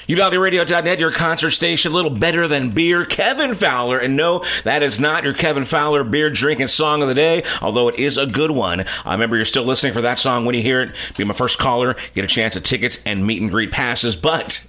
UvaldeRadio.net, your concert station, a little better than beer. Kevin Fowler, and no, that is not your Kevin Fowler beer drinking song of the day, although it is a good one. Remember, you're still listening for that song when you hear it. Be my first caller, get a chance at tickets and meet and greet passes. But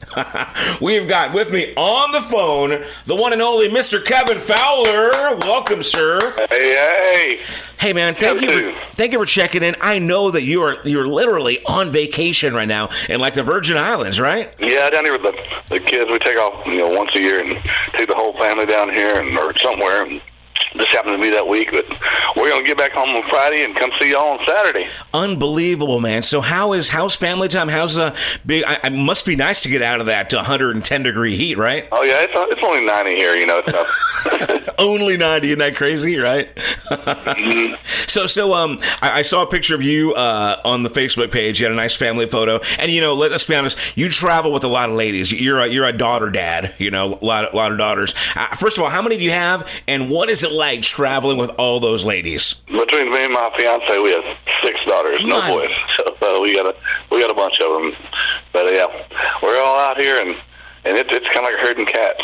we've got with me on the phone the one and only Mr. Kevin Fowler. Welcome, sir. Hey. Hey, man, thank you for checking in. I know that you're literally on vacation right now in like the Virgin Islands, right? Yeah, down here with the kids. We take off, once a year and take the whole family down here or somewhere. And this happened to be that week, but we're going to get back home on Friday and come see y'all on Saturday. Unbelievable, man. So how's family time? How's big? It must be nice to get out of that 110-degree heat, right? Oh, yeah, it's only 90 here, It's only 90, isn't that crazy, right? Mm-hmm. So I saw a picture of you on the Facebook page. You had a nice family photo. And, let's be honest, you travel with a lot of ladies. You're a daughter dad, a lot of daughters. First of all, how many do you have, and what is it like traveling with all those ladies? Between me and my fiance, we have 6 daughters, no boys. So we got a bunch of them. But yeah, we're all out here, and it's kind of like herding cats.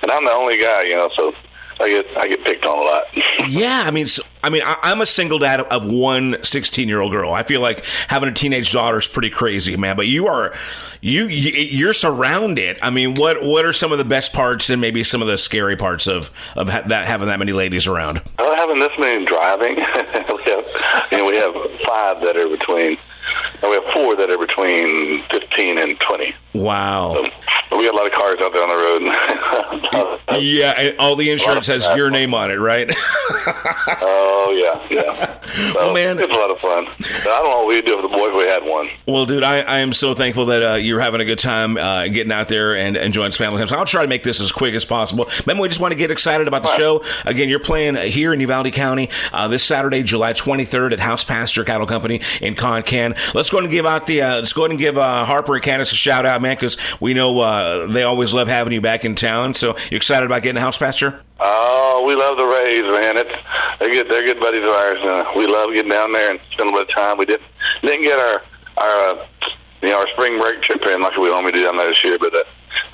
And I'm the only guy, so I get picked on a lot. Yeah, I'm a single dad of one 16-year-old girl. I feel like having a teenage daughter is pretty crazy, man. But you're surrounded. What are some of the best parts and maybe some of the scary parts of having that many ladies around? Having this many driving. we have 5 that are between. And we have 4 that are between 15 and 20. Wow. So we got a lot of cars out there on the road. Yeah, and all the insurance has your name on it, right? Oh, yeah. So well, man. It's a lot of fun. I don't know what we'd do if the boys we had one. Well, dude, I am so thankful that you're having a good time getting out there and enjoying family time. So I'll try to make this as quick as possible. Remember, we just want to get excited about the show. Again, you're playing here in Uvalde County this Saturday, July 23rd at House Pasture Cattle Company in Concan. Let's go ahead and give Harper and Candace a shout out, man, because we know they always love having you back in town. So you excited about getting to House Pasture? Oh, we love the Rays, man. They're good buddies of ours. We love getting down there and spending a little time. We didn't get our spring break trip in like we normally do down there this year, but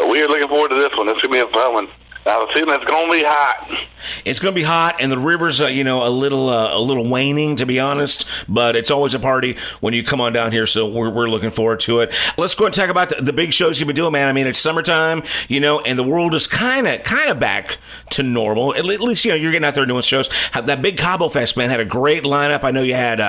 we are looking forward to this one. This is gonna be a fun one. I have a feeling it's going to be hot. It's going to be hot, and the river's, a little waning, to be honest. But it's always a party when you come on down here, so we're looking forward to it. Let's go and talk about the big shows you've been doing, man. It's summertime, and the world is kind of back to normal. At least, you're getting out there doing shows. That big Cabo Fest, man, had a great lineup. I know you had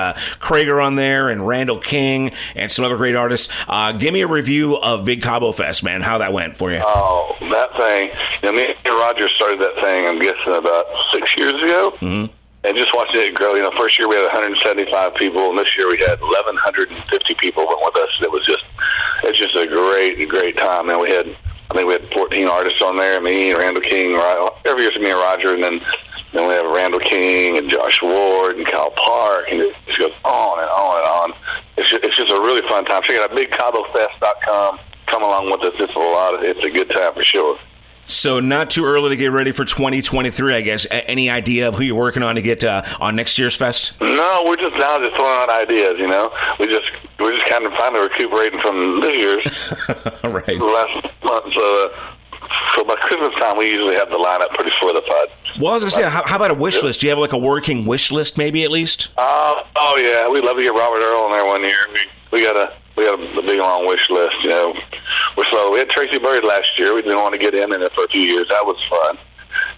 Krager on there and Randall King and some other great artists. Give me a review of Big Cabo Fest, man, how that went for you. Oh, that thing. Me and Roger started that thing, I'm guessing, about 6 years ago. Mm-hmm. And just watching it grow. First year we had 175 people, and this year we had 1,150 people went with us. It's just a great time. And we had 14 artists on there, me and Randall King. Every year it's me and Roger, and then we have Randall King and Josh Ward and Kyle Park, and it just goes on and on and on. It's just a really fun time. Check it out, BigCaboFest.com. Come along with us. It's a good time for sure. So not too early to get ready for 2023, I guess. Any idea of who you're working on to get on next year's fest? No, we're just throwing out ideas, We're just kind of finally recuperating from this year's. Right. Last month. So by Christmas time, we usually have the lineup pretty solidified. Well, I was going to say, how about a wish list? Do you have like a working wish list maybe at least? Oh, yeah. We'd love to get Robert Earl on there one year. We got a big long wish list, We're slow. We had Tracy Bird last year. We didn't want to get him in it for a few years. That was fun.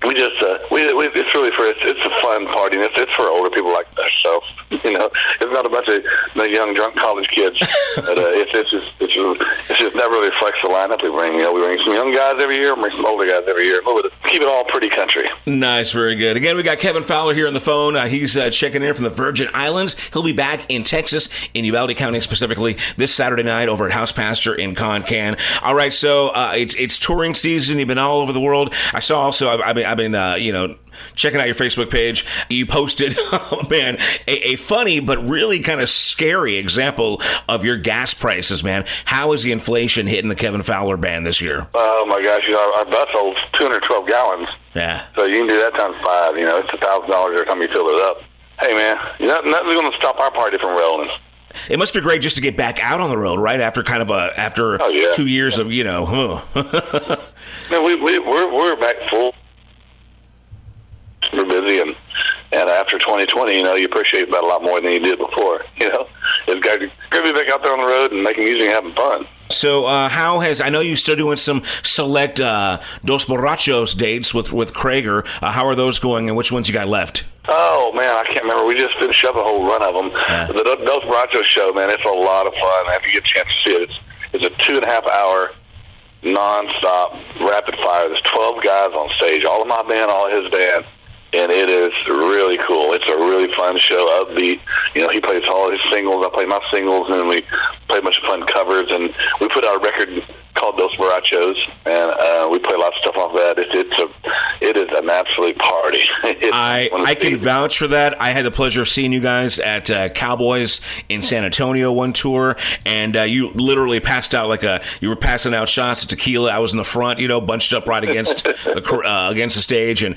We just it's really it's a fun party. And it's for older people like ourselves. It's not a bunch of young drunk college kids. But it's just that really reflects the lineup we bring. We bring some young guys every year, we bring some older guys every year. Keep it all pretty country. Nice, very good. Again, we got Kevin Fowler here on the phone. He's checking in from the Virgin Islands. He'll be back in Texas, in Uvalde County specifically, this Saturday night over at House Pasture in Concan. All right, so it's touring season. You've been all over the world. I saw also. I've been checking out your Facebook page. You posted, a funny but really kind of scary example of your gas prices, man. How is the inflation hitting the Kevin Fowler band this year? Oh my gosh, our bus holds 212 gallons. Yeah. So you can do that times 5. It's $1,000 every time you fill it up. Hey man, nothing's going to stop our party from rolling. It must be great just to get back out on the road, right? After after 2 years of, No, we're back full. We're busy, and after 2020, you appreciate that a lot more than you did before. It's got to be back out there on the road and making music and having fun. So I know you're still doing some select Dos Borrachos dates with Krager. How are those going, and which ones you got left? Oh, man, I can't remember. We just finished up a whole run of them. Yeah. The Dos Borrachos show, man, it's a lot of fun. If you get a chance to see it, it's a 2.5-hour non-stop rapid fire. There's 12 guys on stage, all of my band, all of his band. And it is really cool. It's a really fun show, upbeat. He plays all his singles. I play my singles, and we play a bunch of fun covers. And we put out a record called Dos Borrachos, and we play a lot of stuff off that. It is an absolute party. I can vouch for that. I had the pleasure of seeing you guys at Cowboys in San Antonio one tour, and you literally passed out you were passing out shots of tequila. I was in the front, bunched up right against against the stage, and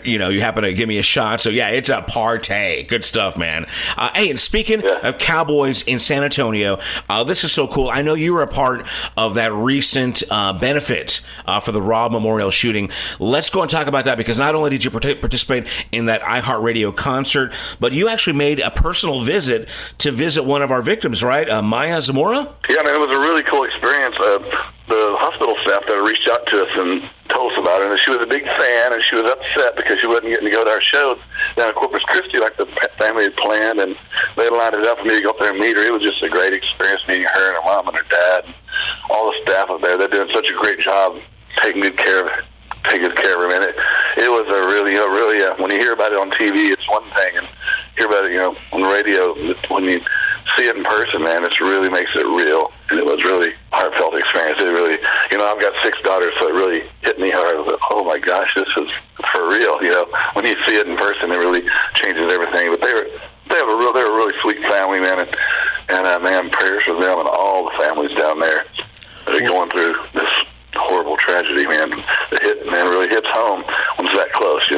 you happen to give me a shot. So yeah, it's a party. Good stuff, man. Hey, and speaking of Cowboys in San Antonio, this is so cool. I know you were a part of that recent benefit for the Rob Memorial shooting. Let's go and talk about that, because not only did you participate in that iHeartRadio concert, but you actually made a personal visit to visit one of our victims, right? Maya Zamora? Yeah, man, it was a really cool experience. The hospital staff that reached out to us and told us about it, and she was a big fan, and she was upset because she wasn't getting to go to our show down in Corpus Christi like the family had planned, and they lined it up for me to go up there and meet her. It was just a great experience meeting her and her mom and her dad and all the staff up there. They're doing such a great job taking good care of her. Man, it was a really, when you hear about it on TV, it's one thing, and hear about it, on the radio. When you see it in person, man, it really makes it real, and it was really heartfelt experience. It really, I've got 6 daughters, so it really hit me hard. I was like, oh my gosh, this is for real. When you see it in person, it really changes everything. But they're a really sweet family, man, and man, prayers for them and all the families down there that are going through this horrible tragedy, man. Really hits home when it's that close,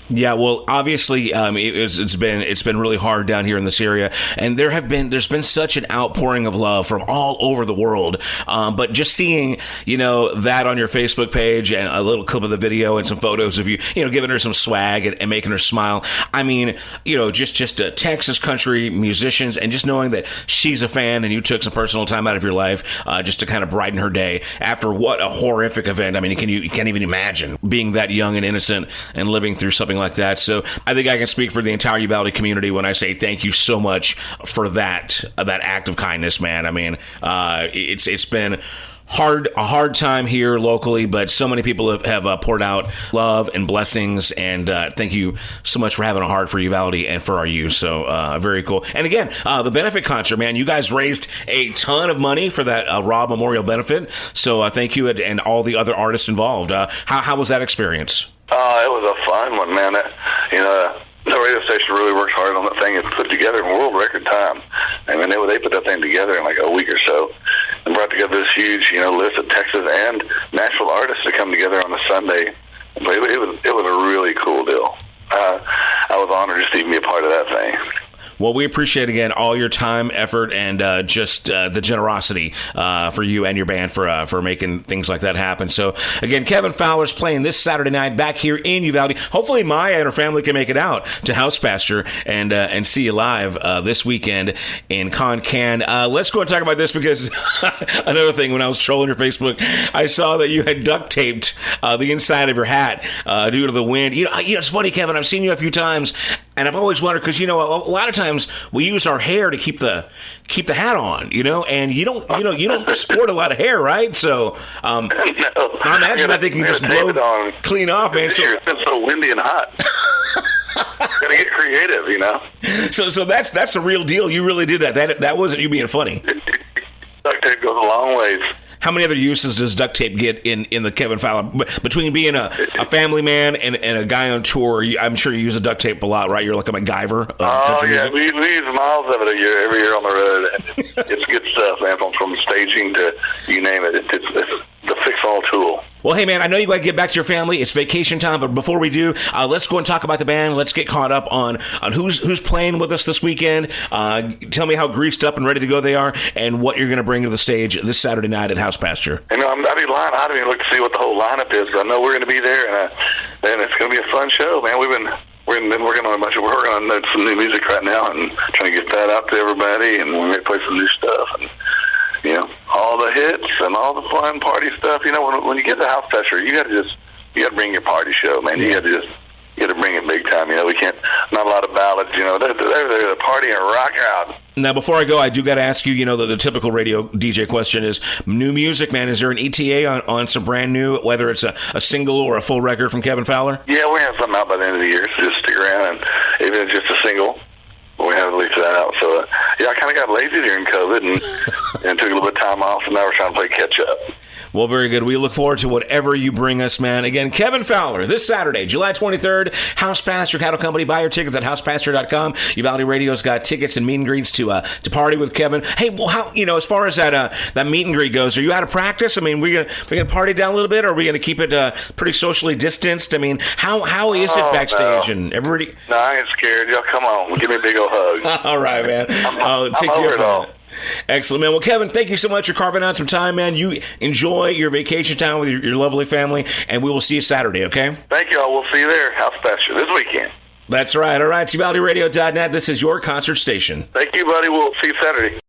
Yeah, well, obviously, it's been really hard down here in this area, and there's been such an outpouring of love from all over the world. But just seeing, that on your Facebook page and a little clip of the video and some photos of you, giving her some swag and making her smile. I mean, just Texas country musicians, and just knowing that she's a fan and you took some personal time out of your life just to kind of brighten her day after what a horrific event. I mean, you can't even imagine being that young and innocent and living through something like that. So I think I can speak for the entire Uvalde community when I say thank you so much for that act of kindness, man. I mean, it's been a hard time here locally, but so many people have poured out love and blessings, and thank you so much for having a heart for Uvalde and for our youth. So very cool. And again, the benefit concert, man, you guys raised a ton of money for that Rob Memorial benefit. So thank you, and all the other artists involved. How was that experience? It was a fun one, man. The radio station really worked hard on that thing and put it together in world record time. I mean, they put that thing together in like a week or so and brought together this huge, list of Texas and Nashville artists to come together on a Sunday. But it was a really cool deal. I was honored just to even be a part of that thing. Well, we appreciate, again, all your time, effort, and just the generosity for you and your band for making things like that happen. So, again, Kevin Fowler's playing this Saturday night back here in Uvalde. Hopefully Maya and her family can make it out to House Pasture and see you live this weekend in Concan. Let's go and talk about this, because another thing, when I was trolling your Facebook, I saw that you had duct taped the inside of your hat due to the wind. It's funny, Kevin, I've seen you a few times, and I've always wondered, because, a lot of times we use our hair to keep the hat on, and you don't sport a lot of hair, right? So no. I imagine that they can just blow clean off, man. It's been so windy and hot. Gotta get creative, So that's a real deal. You really did that. That wasn't you being funny. Duct tape goes a long ways. How many other uses does duct tape get in the Kevin Fowler? Between being a family man and a guy on tour, I'm sure you use a duct tape a lot, right? You're like a MacGyver. We use miles of it every year on the road. And it's good stuff, man, from staging to you name it. It's the fix-all tool. Well, hey, man, I know you got to get back to your family. It's vacation time, but before we do, let's go and talk about the band. Let's get caught up on who's playing with us this weekend. Tell me how greased up and ready to go they are, and what you're going to bring to the stage this Saturday night at House Pasture. I haven't even looked to see what the whole lineup is, but I know we're going to be there, and it's going to be a fun show, man. We've been working on some new music right now and trying to get that out to everybody, and we may play some new stuff, and all the hits and all the fun party stuff. When you get to House Pasture, you got to bring your party show, man. You got to bring it big time. We can't. Not a lot of ballads. They're there to party and rock out. Now, before I go, I do got to ask you. The typical radio DJ question is new music, man. Is there an ETA on some brand new, whether it's a single or a full record from Kevin Fowler? Yeah, we have something out by the end of the year. So just stick around, and even if it's just a single. We haven't leaked that out. So, I kind of got lazy during COVID and took a little bit of time off, and now we're trying to play catch up. Well, very good. We look forward to whatever you bring us, man. Again, Kevin Fowler, this Saturday, July 23rd, House Pasture Cattle Company. Buy your tickets at housepasture.com. Uvalde Radio's got tickets and meet and greets to party with Kevin. Hey, well, how as far as that meet and greet goes, are you out of practice? I mean, we gonna party down a little bit, or are we gonna keep it pretty socially distanced? I mean, how is it backstage and everybody? No, I ain't scared. Y'all come on, give me a big old hug. All right, man. I'll take I'm you over it all. Excellent, man. Well, Kevin, thank you so much for carving out some time, man. You enjoy your vacation time with your lovely family, and we will see you Saturday, okay? Thank you all. We'll see you there, House Pasture, this weekend. That's right. All right. It's UvaldeRadio.net. This is your concert station. Thank you, buddy. We'll see you Saturday.